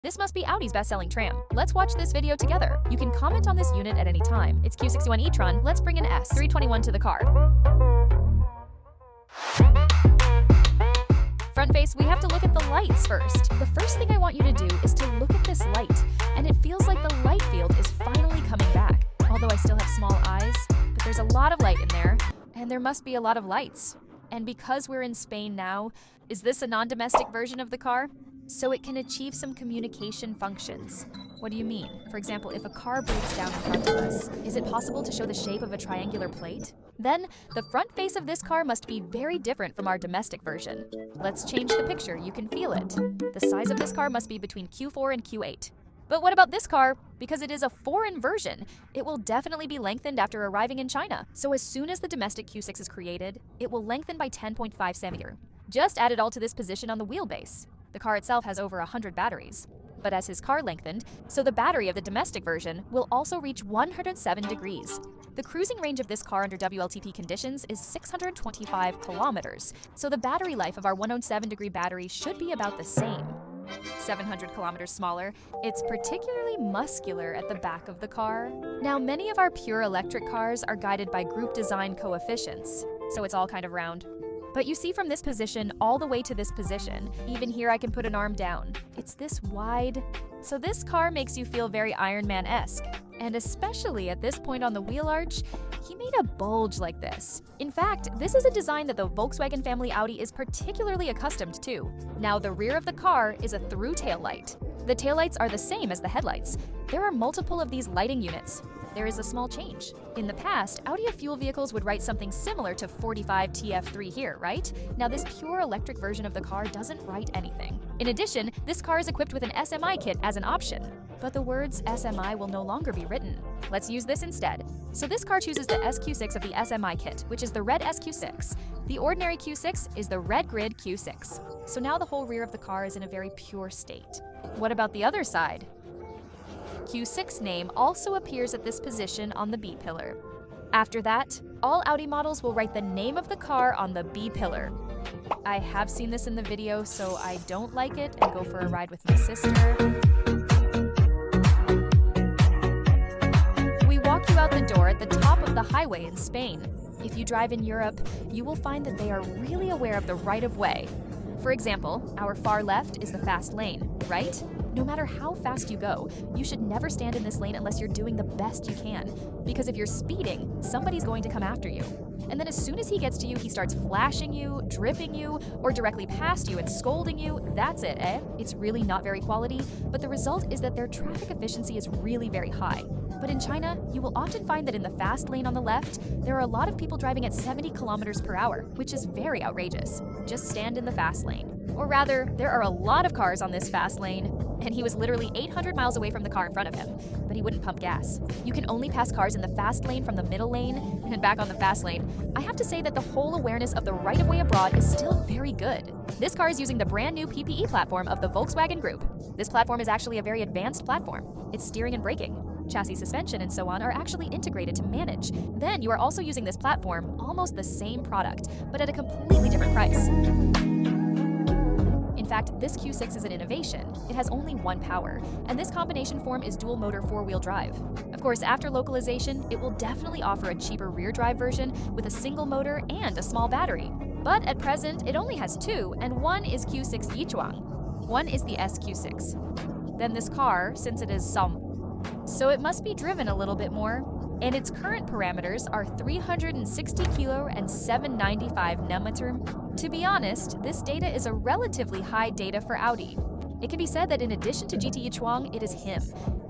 This must be Audi's best-selling tram. Let's watch this video together. You can comment on this unit at any time. It's Q6 E-Tron. Let's bring an S321 to the car. Front face, we have to look at the lights first. The first thing I want you to do is to look at this light, and it feels like the light field is finally coming back. Although I still have small eyes, but there's a lot of light in there, and there must be a lot of lights. And because we're in Spain now, is this a non-domestic version of the car? So it can achieve some communication functions. What do you mean? For example, if a car breaks down in front of us, is it possible to show the shape of a triangular plate? Then, the front face of this car must be very different from our domestic version. Let's change the picture, you can feel it. The size of this car must be between Q4 and Q8. But what about this car? Because it is a foreign version, it will definitely be lengthened after arriving in China. So as soon as the domestic Q6 is created, it will lengthen by 10.5 cm. Just add it all to this position on the wheelbase. The car itself has over 100 batteries. But as his car lengthened, so the battery of the domestic version will also reach 107 degrees. The cruising range of this car under WLTP conditions is 625 kilometers, so the battery life of our 107-degree battery should be about the same. 700 kilometers smaller, it's particularly muscular at the back of the car. Now, many of our pure electric cars are guided by group design coefficients, so it's all kind of round. But you see from this position all the way to this position, even here I can put an arm down. It's this wide. So this car makes you feel very Iron Man-esque. And especially at this point on the wheel arch, he made a bulge like this. In fact, this is a design that the Volkswagen family Audi is particularly accustomed to. Now, the rear of the car is a through taillight. The taillights are the same as the headlights. There are multiple of these lighting units. There is a small change. In the past, Audi fuel vehicles would write something similar to 45 TF3 here, right? Now this pure electric version of the car doesn't write anything. In addition, this car is equipped with an SMI kit as an option. But the words SMI will no longer be written. Let's use this instead. So this car chooses the SQ6 of the SMI kit, which is the red SQ6. The ordinary Q6 is the red grid Q6. So now the whole rear of the car is in a very pure state. What about the other side? Q6 name also appears at this position on the B pillar. After that, all Audi models will write the name of the car on the B pillar. I have seen this in the video, so I don't like it and go for a ride with my sister. We walk you out the door at the top of the highway in Spain. If you drive in Europe, you will find that they are really aware of the right-of-way. For example, our far left is the fast lane, right? No matter how fast you go, you should never stand in this lane unless you're doing the best you can. Because if you're speeding, somebody's going to come after you. And then as soon as he gets to you, he starts flashing you, dripping you, or directly past you and scolding you. That's it, eh? It's really not very quality, but the result is that their traffic efficiency is really very high. But in China, you will often find that in the fast lane on the left, there are a lot of people driving at 70 kilometers per hour, which is very outrageous. Just stand in the fast lane. Or rather, there are a lot of cars on this fast lane, and he was literally 800 miles away from the car in front of him, but he wouldn't pump gas. You can only pass cars in the fast lane from the middle lane and back on the fast lane. I have to say that the whole awareness of the right-of-way abroad is still very good. This car is using the brand new PPE platform of the Volkswagen Group. This platform is actually a very advanced platform. Its steering and braking, chassis suspension, and so on are actually integrated to manage. Then you are also using this platform, almost the same product, but at a completely different price. In fact, this Q6 is an innovation. It has only one power, and this combination form is dual motor 4-wheel drive. Of course, after localization, it will definitely offer a cheaper rear drive version with a single motor and a small battery. But at present, it only has two, and one is Q6 E-Tron. One is the SQ6. Then this car, since it is so it must be driven a little bit more. And its current parameters are 360 kilo and 795 Nm. To be honest, this data is a relatively high data for Audi. It can be said that in addition to GT Chuang, it is him.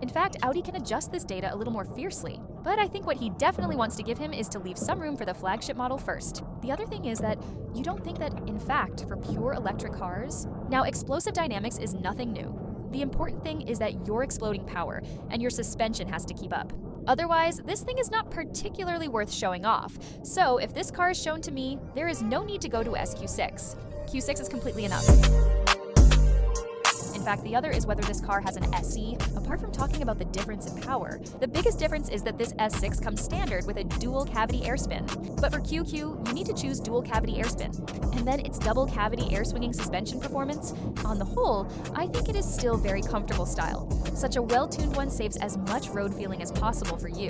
In fact, Audi can adjust this data a little more fiercely. But I think what he definitely wants to give him is to leave some room for the flagship model first. The other thing is that you don't think that, in fact, for pure electric cars, now explosive dynamics is nothing new. The important thing is that you're exploding power, and your suspension has to keep up. Otherwise, this thing is not particularly worth showing off. So if this car is shown to me, there is no need to go to SQ6. Q6 is completely enough. In fact, the other is whether this car has an SE. Apart from talking about the difference in power, the biggest difference is that this S6 comes standard with a dual cavity air spin. But for QQ, you need to choose dual cavity air spin. And then it's double cavity air swinging suspension performance. On the whole, I think it is still very comfortable style. Such a well-tuned one saves as much road feeling as possible for you.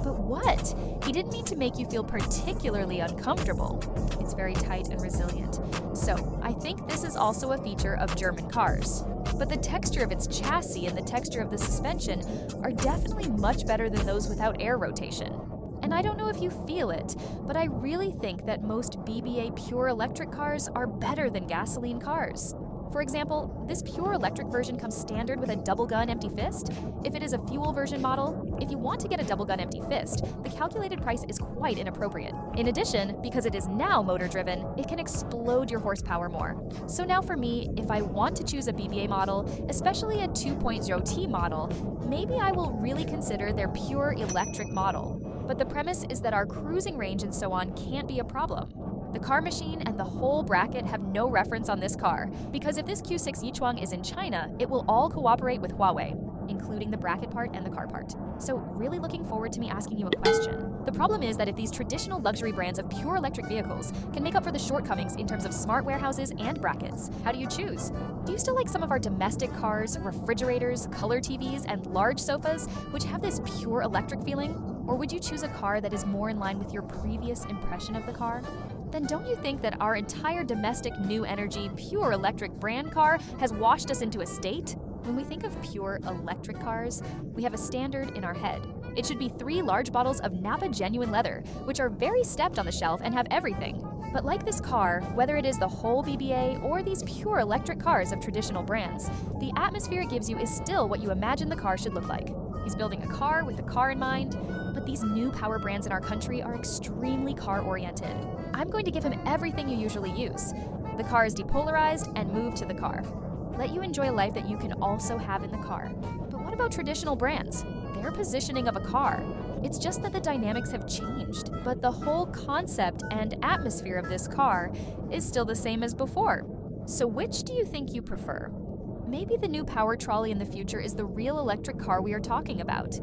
But what? He didn't mean to make you feel particularly uncomfortable. It's very tight and resilient. So, I think this is also a feature of German cars. But the texture of its chassis and the texture of the suspension are definitely much better than those without air rotation. And I don't know if you feel it, but I really think that most BBA pure electric cars are better than gasoline cars. For example, this pure electric version comes standard with a double gun empty fist. If it is a fuel version model, if you want to get a double gun empty fist, the calculated price is quite inappropriate. In addition, because it is now motor driven, it can explode your horsepower more. So now for me, if I want to choose a BBA model, especially a 2.0T model, maybe I will really consider their pure electric model. But the premise is that our cruising range and so on can't be a problem. The car machine and the whole bracket have no reference on this car, because if this Q6 E-Tron is in China, it will all cooperate with Huawei, including the bracket part and the car part. So really looking forward to me asking you a question. The problem is that if these traditional luxury brands of pure electric vehicles can make up for the shortcomings in terms of smart warehouses and brackets, how do you choose? Do you still like some of our domestic cars, refrigerators, color TVs, and large sofas, which have this pure electric feeling? Or would you choose a car that is more in line with your previous impression of the car? Then don't you think that our entire domestic new energy, pure electric brand car has washed us into a state? When we think of pure electric cars, we have a standard in our head. It should be 3 large bottles of Napa genuine leather, which are very stepped on the shelf and have everything. But like this car, whether it is the whole BBA or these pure electric cars of traditional brands, the atmosphere it gives you is still what you imagine the car should look like. He's building a car with the car in mind, but these new power brands in our country are extremely car-oriented. I'm going to give him everything you usually use. The car is depolarized and moved to the car. Let you enjoy a life that you can also have in the car. But what about traditional brands? Their positioning of a car. It's just that the dynamics have changed, but the whole concept and atmosphere of this car is still the same as before. So which do you think you prefer? Maybe the new power trolley in the future is the real electric car we are talking about.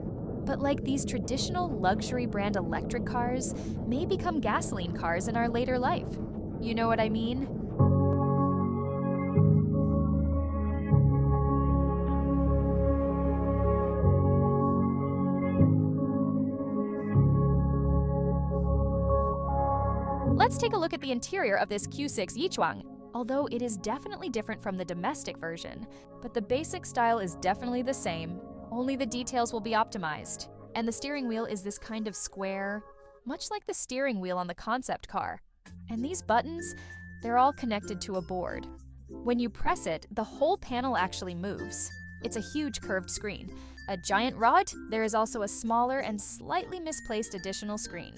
But like these traditional luxury brand electric cars may become gasoline cars in our later life. You know what I mean? Let's take a look at the interior of this Q6 E-Tron. Although it is definitely different from the domestic version, but the basic style is definitely the same, only the details will be optimized. And the steering wheel is this kind of square, much like the steering wheel on the concept car. And these buttons, they're all connected to a board. When you press it, the whole panel actually moves. It's a huge curved screen. A giant rod, there is also a smaller and slightly misplaced additional screen.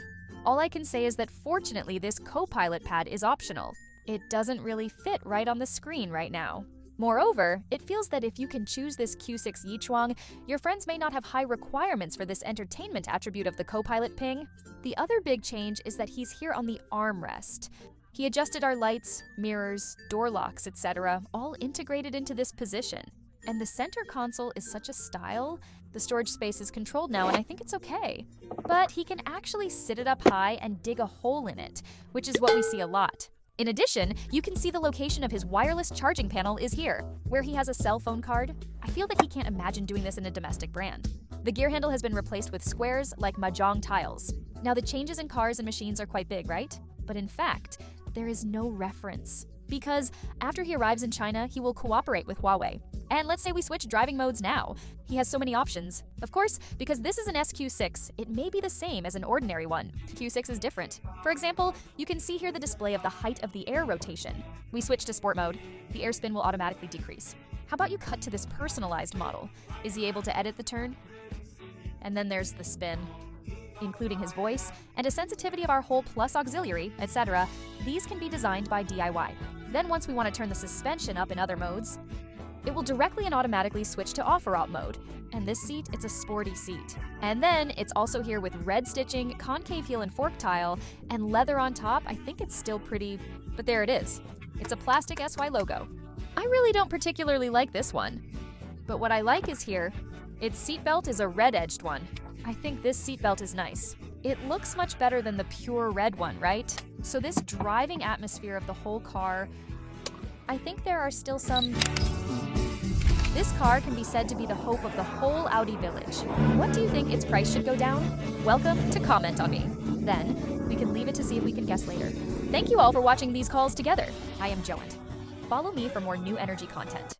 All I can say is that fortunately this co-pilot pad is optional. It doesn't really fit right on the screen right now. Moreover, it feels that if you can choose this Q6 E-Tron, your friends may not have high requirements for this entertainment attribute of the co-pilot ping. The other big change is that he's here on the armrest. He adjusted our lights, mirrors, door locks, etc., all integrated into this position. And the center console is such a style. The storage space is controlled now, and I think it's okay. But he can actually sit it up high and dig a hole in it, which is what we see a lot. In addition, you can see the location of his wireless charging panel is here, where he has a cell phone card. I feel that he can't imagine doing this in a domestic brand. The gear handle has been replaced with squares like mahjong tiles. Now the changes in cars and machines are quite big, right? But in fact, there is no reference. Because after he arrives in China, he will cooperate with Huawei. And let's say we switch driving modes now. He has so many options. Of course, because this is an SQ6, it may be the same as an ordinary one. Q6 is different. For example, you can see here the display of the height of the air rotation. We switch to sport mode. The air spin will automatically decrease. How about you cut to this personalized model? Is he able to edit the turn? And then there's the spin. Including his voice and a sensitivity of our whole plus auxiliary, etc., these can be designed by DIY. Then once we want to turn the suspension up in other modes, it will directly and automatically switch to off-or-out mode. And this seat, it's a sporty seat. And then it's also here with red stitching, concave heel and fork tile, and leather on top. I think it's still pretty, but there it is. It's a plastic SY logo. I really don't particularly like this one. But what I like is here, its seatbelt is a red-edged one. I think this seatbelt is nice. It looks much better than the pure red one, right? So this driving atmosphere of the whole car, I think there are still some... This car can be said to be the hope of the whole Audi village. What do you think its price should go down? Welcome to Comment on Me. Then, we can leave it to see if we can guess later. Thank you all for watching these calls together. I am Joant. Follow me for more new energy content.